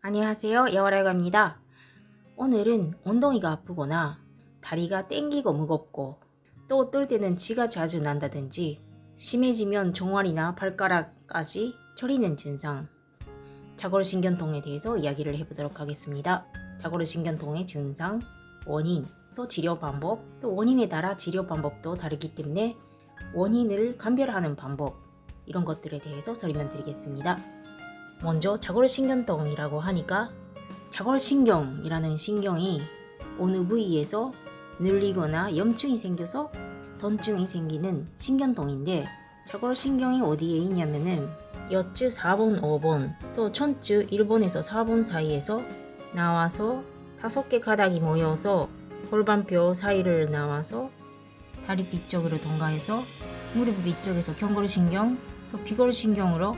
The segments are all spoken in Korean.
안녕하세요. 여와라요가입니다. 오늘은 엉덩이가 아프거나 다리가 땡기고 무겁고 또 어떨 때는 쥐가 자주 난다든지 심해지면 종아리나 발가락까지 저리는 증상, 자골신경통에 대해서 이야기를 해보도록 하겠습니다. 자골신경통의 증상, 원인, 또 치료 방법, 또 원인에 따라 치료 방법도 다르기 때문에 원인을 감별하는 방법, 이런 것들에 대해서 설명드리겠습니다. 먼저 자골신경통이라고 하니까 자골신경이라는 신경이 어느 부위에서 눌리거나 염증이 생겨서 통증이 생기는 신경통인데, 자골신경이 어디에 있냐면은 엿주 4번, 5번, 또 척추 1번에서 4번 사이에서 나와서 5개 가닥이 모여서 골반뼈 사이를 나와서 다리 뒤쪽으로 통과해서 무릎 위쪽에서 경골신경, 또 비골신경으로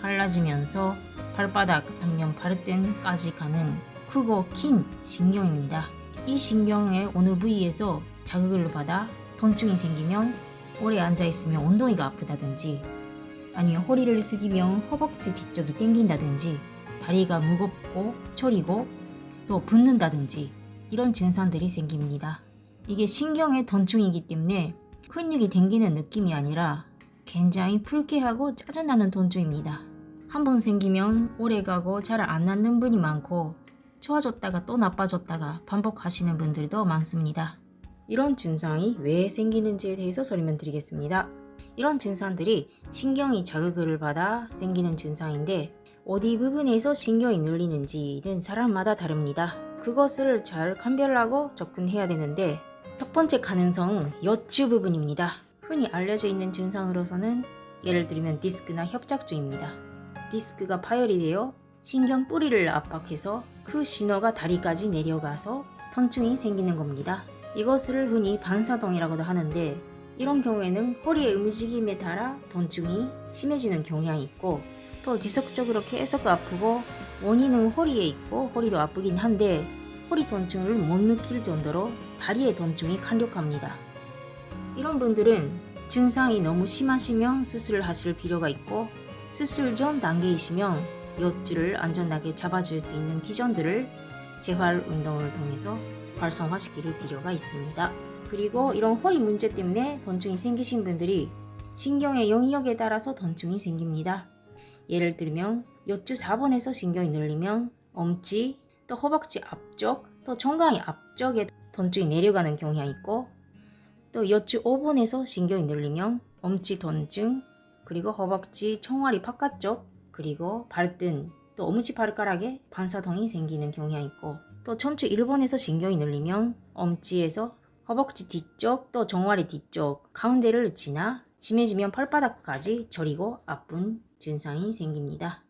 갈라지면서 발바닥 아니면 발등까지 가는 크고 긴 신경입니다. 이 신경의 어느 부위에서 자극을 받아 통증이 생기면 오래 앉아있으면 엉덩이가 아프다든지, 아니면 허리를 숙이면 허벅지 뒤쪽이 땡긴다든지, 다리가 무겁고 저리고 또 붓는다든지 이런 증상들이 생깁니다. 이게 신경의 통증이기 때문에 근육이 땡기는 느낌이 아니라 굉장히 불쾌하고 짜증나는 통증입니다. 한번 생기면 오래가고 잘 안 낫는 분이 많고, 좋아졌다가 또 나빠졌다가 반복하시는 분들도 많습니다. 이런 증상이 왜 생기는지에 대해서 설명드리겠습니다. 이런 증상들이 신경이 자극을 받아 생기는 증상인데, 어디 부분에서 신경이 눌리는지는 사람마다 다릅니다. 그것을 잘 감별하고 접근해야 되는데, 첫 번째 가능성은 엿주 부분입니다. 흔히 알려져 있는 증상으로서는 예를 들면 디스크나 협착증입니다. 디스크가 파열이 되어 신경 뿌리를 압박해서 그 신호가 다리까지 내려가서 통증이 생기는 겁니다. 이것을 흔히 반사동이라고도 하는데, 이런 경우에는 허리의 움직임에 따라 통증이 심해지는 경향이 있고, 또 지속적으로 계속 아프고 원인은 허리에 있고 허리도 아프긴 한데 허리 통증을 못 느낄 정도로 다리의 통증이 강력합니다. 이런 분들은 증상이 너무 심하시면 수술을 하실 필요가 있고, 수술 전 단계이시면 엿주를 안전하게 잡아줄 수 있는 기전들을 재활 운동을 통해서 활성화시킬 필요가 있습니다. 그리고 이런 허리 문제 때문에 통증이 생기신 분들이 신경의 영역에 따라서 통증이 생깁니다. 예를 들면 엿주 4번에서 신경이 눌리면 엄지, 또 허벅지 앞쪽, 또 정강이 앞쪽에 통증이 내려가는 경향이 있고, 또 엿주 5번에서 신경이 눌리면 엄지 통증, 그리고 허벅지 총알이 바깥쪽, 그리고 발등, 또 엄지발가락에 반사통이 생기는 경향이 있고, 또 척추 1번에서 신경이 눌리면 엄지에서 허벅지 뒤쪽, 또 종아리 뒤쪽, 가운데를 지나 심해지면 발바닥까지 저리고 아픈 증상이 생깁니다.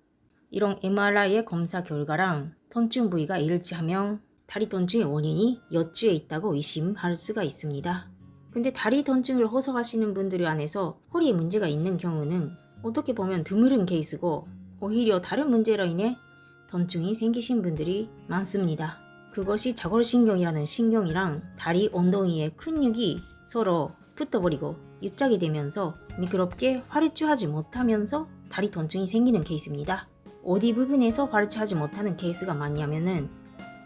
이런 MRI의 검사 결과랑 통증 부위가 일치하면 다리 통증의 원인이 엿주에 있다고 의심할 수가 있습니다. 근데 다리 통증을 호소하시는 분들 안에서 허리에 문제가 있는 경우는 어떻게 보면 드물은 케이스고, 오히려 다른 문제로 인해 통증이 생기신 분들이 많습니다. 그것이 자골신경이라는 신경이랑 다리 엉덩이의 근육이 서로 붙어버리고 유착이 되면서 미끄럽게 활주하지 못하면서 다리 통증이 생기는 케이스입니다. 어디 부분에서 활주하지 못하는 케이스가 많냐면은,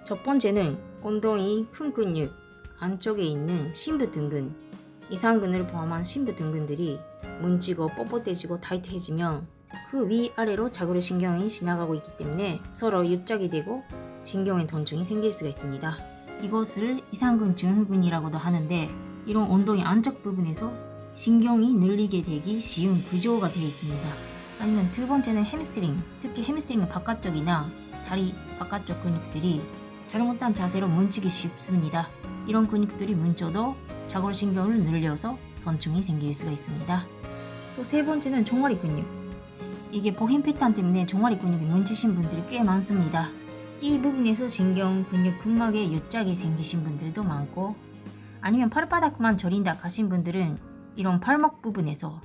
첫 번째는 엉덩이 큰 근육 안쪽에 있는 심부등근, 이상근을 포함한 심부등근들이 문지고 뻣뻣해지고 타이트해지면 그 위아래로 자골신경이 지나가고 있기 때문에 서로 유착이 되고 신경의 통증이 생길 수가 있습니다. 이것을 이상근 증후군이라고도 하는데, 이런 엉덩이 안쪽 부분에서 신경이 눌리게 되기 쉬운 구조가 되어 있습니다. 아니면 두 번째는 햄스트링, 특히 햄스트링의 바깥쪽이나 다리 바깥쪽 근육들이 잘못한 자세로 뭉치기 쉽습니다. 이런 근육들이 뭉쳐도 자골신경을 눌려서 통증이 생길 수가 있습니다. 또 세 번째는 종아리 근육. 이게 보행 패턴 때문에 종아리 근육이 뭉치신 분들이 꽤 많습니다. 이 부분에서 신경 근육 근막에 유착이 생기신 분들도 많고, 아니면 발바닥만 저린다 하신 분들은 이런 발목 부분에서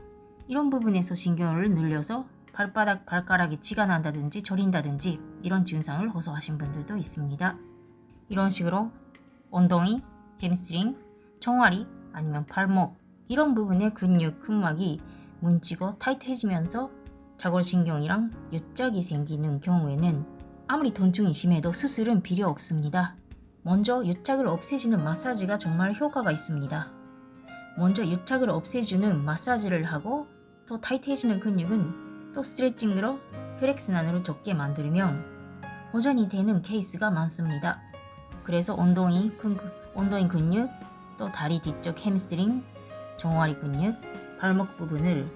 이런 부분에서 신경을 눌려서 발바닥 발가락이 쥐가 난다든지 저린다든지 이런 증상을 호소하신 분들도 있습니다. 이런 식으로 엉덩이, 햄스트링, 종아리 아니면 발목 이런 부분의 근육 근막이 뭉치고 타이트해지면서 자골신경이랑 유착이 생기는 경우에는 아무리 통증이 심해도 수술은 필요 없습니다. 먼저 유착을 없애주는 마사지가 정말 효과가 있습니다. 먼저 유착을 없애주는 마사지를 하고 또 타이트해지는 근육은 또 스트레칭으로 혈액순환으로 좋게 만들면 호전이 되는 케이스가 많습니다. 그래서 엉덩이 근육, 또 다리 뒤쪽 햄스트링, 종아리 근육, 발목 부분을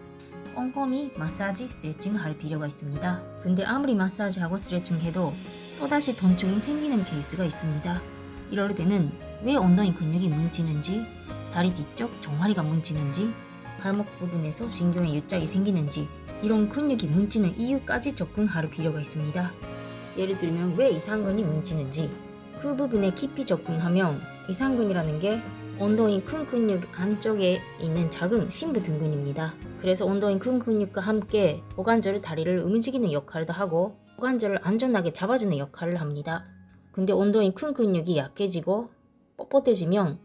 꼼꼼히 마사지, 스트레칭 할 필요가 있습니다. 근데 아무리 마사지하고 스트레칭 해도 또다시 통증이 생기는 케이스가 있습니다. 이럴 때는 왜 엉덩이 근육이 뭉치는지, 다리 뒤쪽 종아리가 뭉치는지, 발목 부분에서 신경의 유착이 생기는지 이런 근육이 뭉치는 이유까지 접근할 필요가 있습니다. 예를 들면 왜 이상근이 뭉치는지 그 부분에 깊이 접근하면 이상근이라는 게 엉덩이 큰 근육 안쪽에 있는 작은 심부등근입니다. 그래서 엉덩이 큰 근육과 함께 고관절 다리를 움직이는 역할도 하고 고관절을 안전하게 잡아주는 역할을 합니다. 근데 엉덩이 큰 근육이 약해지고 뻣뻣해지면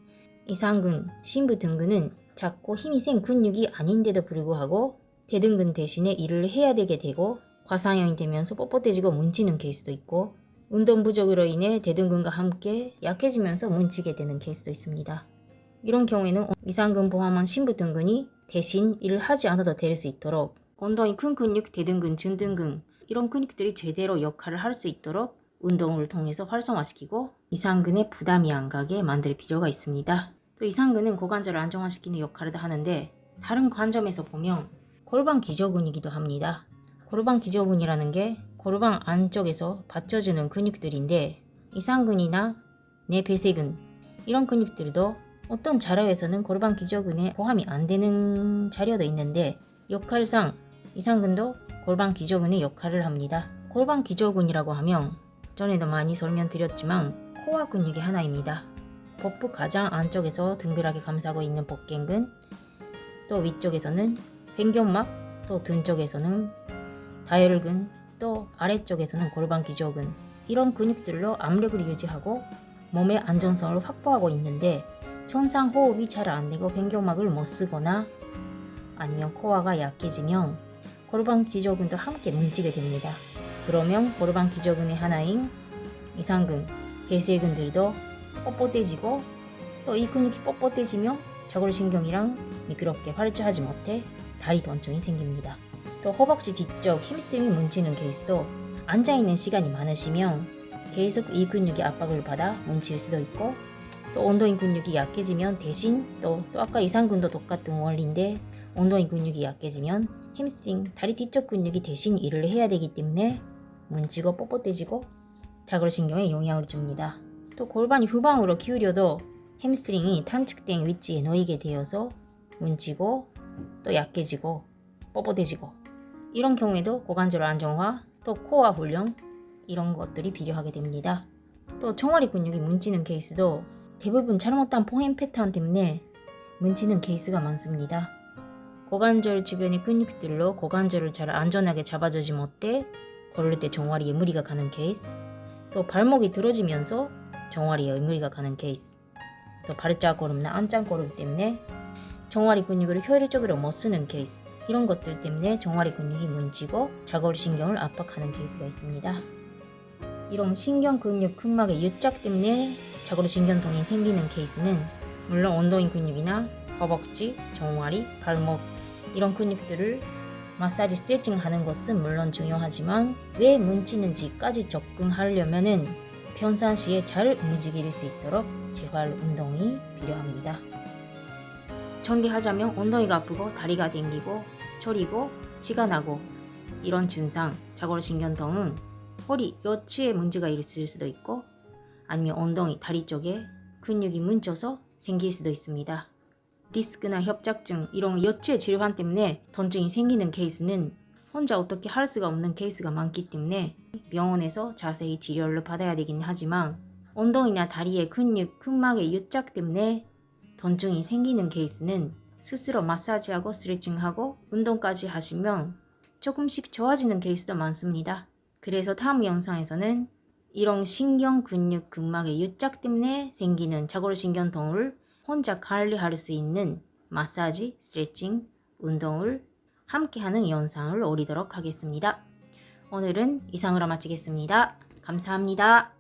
이상근, 심부등근은 작고 힘이 센 근육이 아닌데도 불구하고 대등근 대신에 일을 해야 되게 되고 과상형이 되면서 뻣뻣해지고 뭉치는 케이스도 있고 운동 부족으로 인해 대등근과 함께 약해지면서 뭉치게 되는 케이스도 있습니다. 이런 경우에는 이상근 포함한 심부등근이 대신 일을 하지 않아도 될 수 있도록 엉덩이 큰 근육, 대등근, 중등근 이런 근육들이 제대로 역할을 할 수 있도록 운동을 통해서 활성화시키고 이상근에 부담이 안 가게 만들 필요가 있습니다. 또 이상근은 고관절을 안정화시키는 역할을 하는데 다른 관점에서 보면 골반 기저근이기도 합니다. 골반 기저근이라는 게 골반 안쪽에서 받쳐주는 근육들인데 이상근이나 내배쇄근 이런 근육들도 어떤 자료에서는 골반 기저근에 포함이 안 되는 자료도 있는데 역할상 이상근도 골반 기저근의 역할을 합니다. 골반 기저근이라고 하면 전에도 많이 설명드렸지만 코어 근육의 하나입니다. 복부 가장 안쪽에서 둥글하게 감싸고 있는 복갱근, 또 위쪽에서는 횡격막, 또 등 쪽에서는 다혈근, 또 아래쪽에서는 골반 기저근 이런 근육들로 압력을 유지하고 몸의 안정성을 확보하고 있는데 천상 호흡이 잘 안되고 횡격막을 못 쓰거나 아니면 코어가 약해지면 골반 기저근도 함께 뭉치게 됩니다. 그러면 골반 기저근의 하나인 이상근, 배쇄근들도 뻣뻣해지고 또 이 근육이 뻣뻣해지면 저골신경이랑 미끄럽게 활주하지 못해 다리 통증이 생깁니다. 또 허벅지 뒤쪽 햄스트링이 뭉치는 케이스도 앉아있는 시간이 많으시면 계속 이 근육이 압박을 받아 뭉칠 수도 있고 또 엉덩이 근육이 약해지면 대신 또 아까 이상근도 똑같은 원리인데 엉덩이 근육이 약해지면 햄스트링, 다리 뒤쪽 근육이 대신 일을 해야 되기 때문에 뭉치고 뻣뻣해지고 자골신경에 영향을 줍니다. 또 골반이 후방으로 기울여도 햄스트링이 단축된 위치에 놓이게 되어서 뭉치고 또 약해지고 뻣뻣해지고 이런 경우에도 고관절 안정화, 또 코어 훈련 이런 것들이 필요하게 됩니다. 또 종아리 근육이 뭉치는 케이스도 대부분 잘못한 포핸 패턴 때문에 뭉치는 케이스가 많습니다. 고관절 주변의 근육들로 고관절을 잘 안전하게 잡아주지 못해 걸을 때 종아리에 무리가 가는 케이스, 또 발목이 들어지면서 종아리에 무리가 가는 케이스, 또 발자걸음이나 안짱걸음 때문에 종아리 근육을 효율적으로 못 쓰는 케이스 이런 것들 때문에 종아리 근육이 뭉치고 자골신경을 압박하는 케이스가 있습니다. 이런 신경 근육 근막의 유착 때문에 자골신경통이 생기는 케이스는 물론 엉덩이 근육이나 허벅지, 종아리, 발목 이런 근육들을 마사지 스트레칭 하는 것은 물론 중요하지만 왜 뭉치는지까지 접근하려면은 평상시에 잘 움직일 수 있도록 재활 운동이 필요합니다. 정리하자면 엉덩이가 아프고 다리가 당기고 저리고 치가 나고 이런 증상 자골신경통은 허리, 여치에 문제가 있을 수도 있고 아니면 엉덩이, 다리 쪽에 근육이 뭉쳐서 생길 수도 있습니다. 디스크나 협착증 이런 여치의 질환 때문에 통증이 생기는 케이스는 혼자 어떻게 할 수가 없는 케이스가 많기 때문에 병원에서 자세히 치료를 받아야 되긴 하지만 엉덩이나 다리의 근육, 근막의 유착 때문에 통증이 생기는 케이스는 스스로 마사지하고 스트레칭하고 운동까지 하시면 조금씩 좋아지는 케이스도 많습니다. 그래서 다음 영상에서는 이런 신경, 근육, 근막의 유착 때문에 생기는 자골신경통을 혼자 관리할 수 있는 마사지, 스트레칭, 운동을 함께하는 영상을 올리도록 하겠습니다. 오늘은 이상으로 마치겠습니다. 감사합니다.